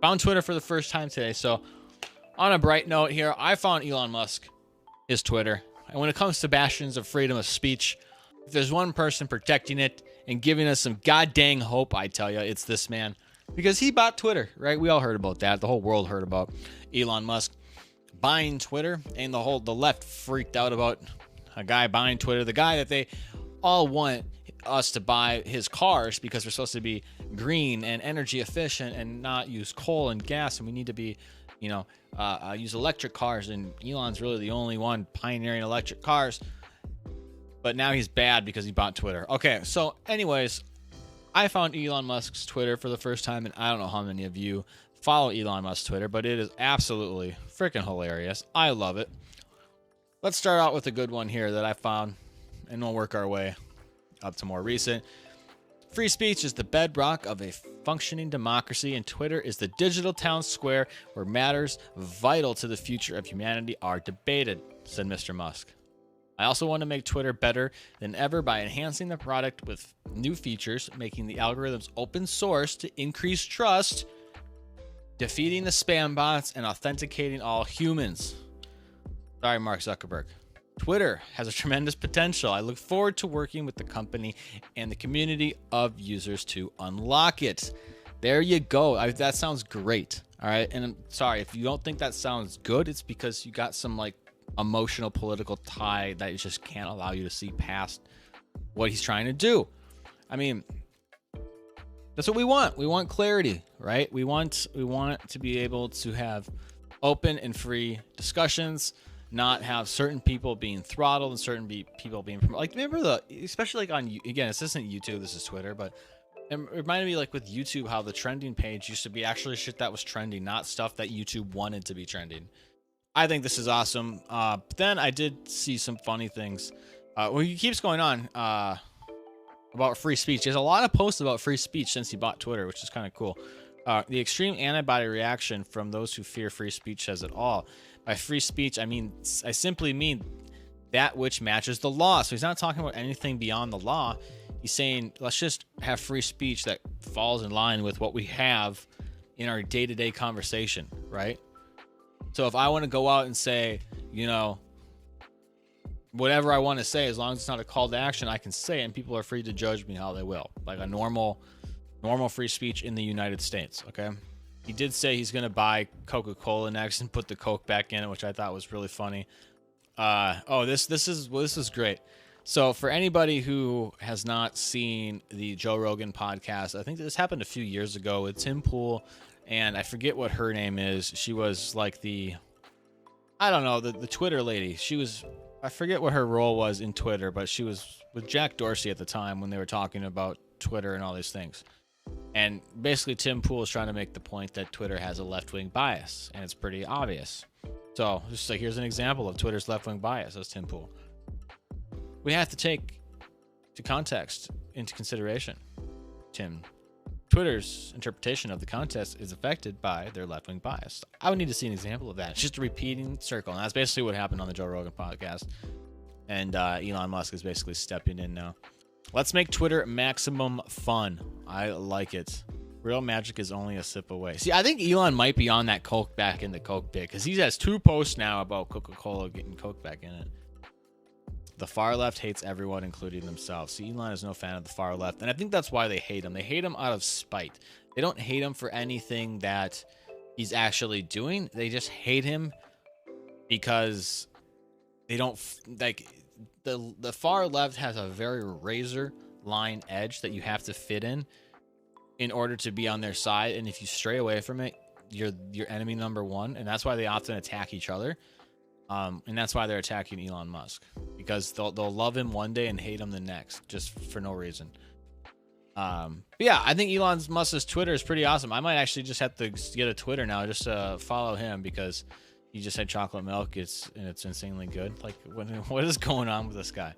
Found Twitter for the first time today. So on a bright note here, I found Elon Musk is Twitter. And when it comes to bastions of freedom of speech, if there's one person protecting it and giving us some goddamn hope, I tell you, it's this man. Because he bought Twitter, right? We all heard about that. The whole world heard about Elon Musk buying Twitter, and the left freaked out about a guy buying Twitter. The guy that they all want us to buy his cars because we're supposed to be green and energy efficient and not use coal and gas, and we need to be, use electric cars. And Elon's really the only one pioneering electric cars. But now he's bad because he bought Twitter. Okay, so anyways, I found Elon Musk's Twitter for the first time, and I don't know how many of you follow Elon Musk's Twitter, but it is absolutely freaking hilarious. I love it. Let's start out with a good one here that I found, and we'll work our way up to more recent. Free speech is the bedrock of a functioning democracy, and Twitter is the digital town square where matters vital to the future of humanity are debated, said Mr. Musk. I also want to make Twitter better than ever by enhancing the product with new features, making the algorithms open source to increase trust, defeating the spam bots, and authenticating all humans. Sorry, Mark Zuckerberg. Twitter has a tremendous potential. I look forward to working with the company and the community of users to unlock it. There you go. That sounds great. All right. And I'm sorry if you don't think that sounds good. It's because you got some emotional political tie that it just can't allow you to see past what he's trying to do. I mean, that's what we want. We want clarity, right? We want to be able to have open and free discussions, not have certain people being throttled and certain people being remember especially on, again, this isn't YouTube, this is Twitter, but it reminded me with YouTube how the trending page used to be actually shit that was trending, not stuff that YouTube wanted to be trending. I think this is awesome. But then I did see some funny things. He keeps going on about free speech. There's a lot of posts about free speech since he bought Twitter, which is kind of cool. The extreme antibody reaction from those who fear free speech says it all. By free speech, I simply mean that which matches the law. So he's not talking about anything beyond the law. He's saying, let's just have free speech that falls in line with what we have in our day-to-day conversation, right? So if I want to go out and say, whatever I want to say, as long as it's not a call to action, I can say it, and people are free to judge me how they will, like a normal free speech in the United States. Okay. He did say he's going to buy Coca-Cola next and put the Coke back in it, which I thought was really funny. This is great. So for anybody who has not seen the Joe Rogan podcast, I think this happened a few years ago with Tim Pool, and I forget what her name is. She was like the Twitter lady. I forget what her role was in Twitter, but she was with Jack Dorsey at the time when they were talking about Twitter and all these things. And basically Tim Pool is trying to make the point that Twitter has a left-wing bias, and it's pretty obvious. So just here's an example of Twitter's left-wing bias, as Tim Pool. We have to take to context into consideration, Tim. Twitter's interpretation of the context is affected by their left-wing bias. I would need to see an example of that. It's just a repeating circle, and that's basically what happened on the Joe Rogan podcast. And Elon Musk is basically stepping in now. Let's make Twitter maximum fun. I like it. Real magic is only a sip away. See, I think Elon might be on that Coke back in the Coke bit, because he has 2 posts now about Coca-Cola getting Coke back in it. The far left hates everyone, including themselves. See, Elon is no fan of the far left, and I think that's why they hate him. They hate him out of spite. They don't hate him for anything that he's actually doing. They just hate him because they don't the far left has a very razor line edge that you have to fit in order to be on their side, and if you stray away from it, you're enemy number one, and that's why they often attack each other. And that's why they're attacking Elon Musk, because they'll love him one day and hate him the next, just for no reason. But yeah, I think Elon Musk's Twitter is pretty awesome. I might actually just have to get a Twitter now just to follow him, because he just had chocolate milk. It's insanely good. What is going on with this guy?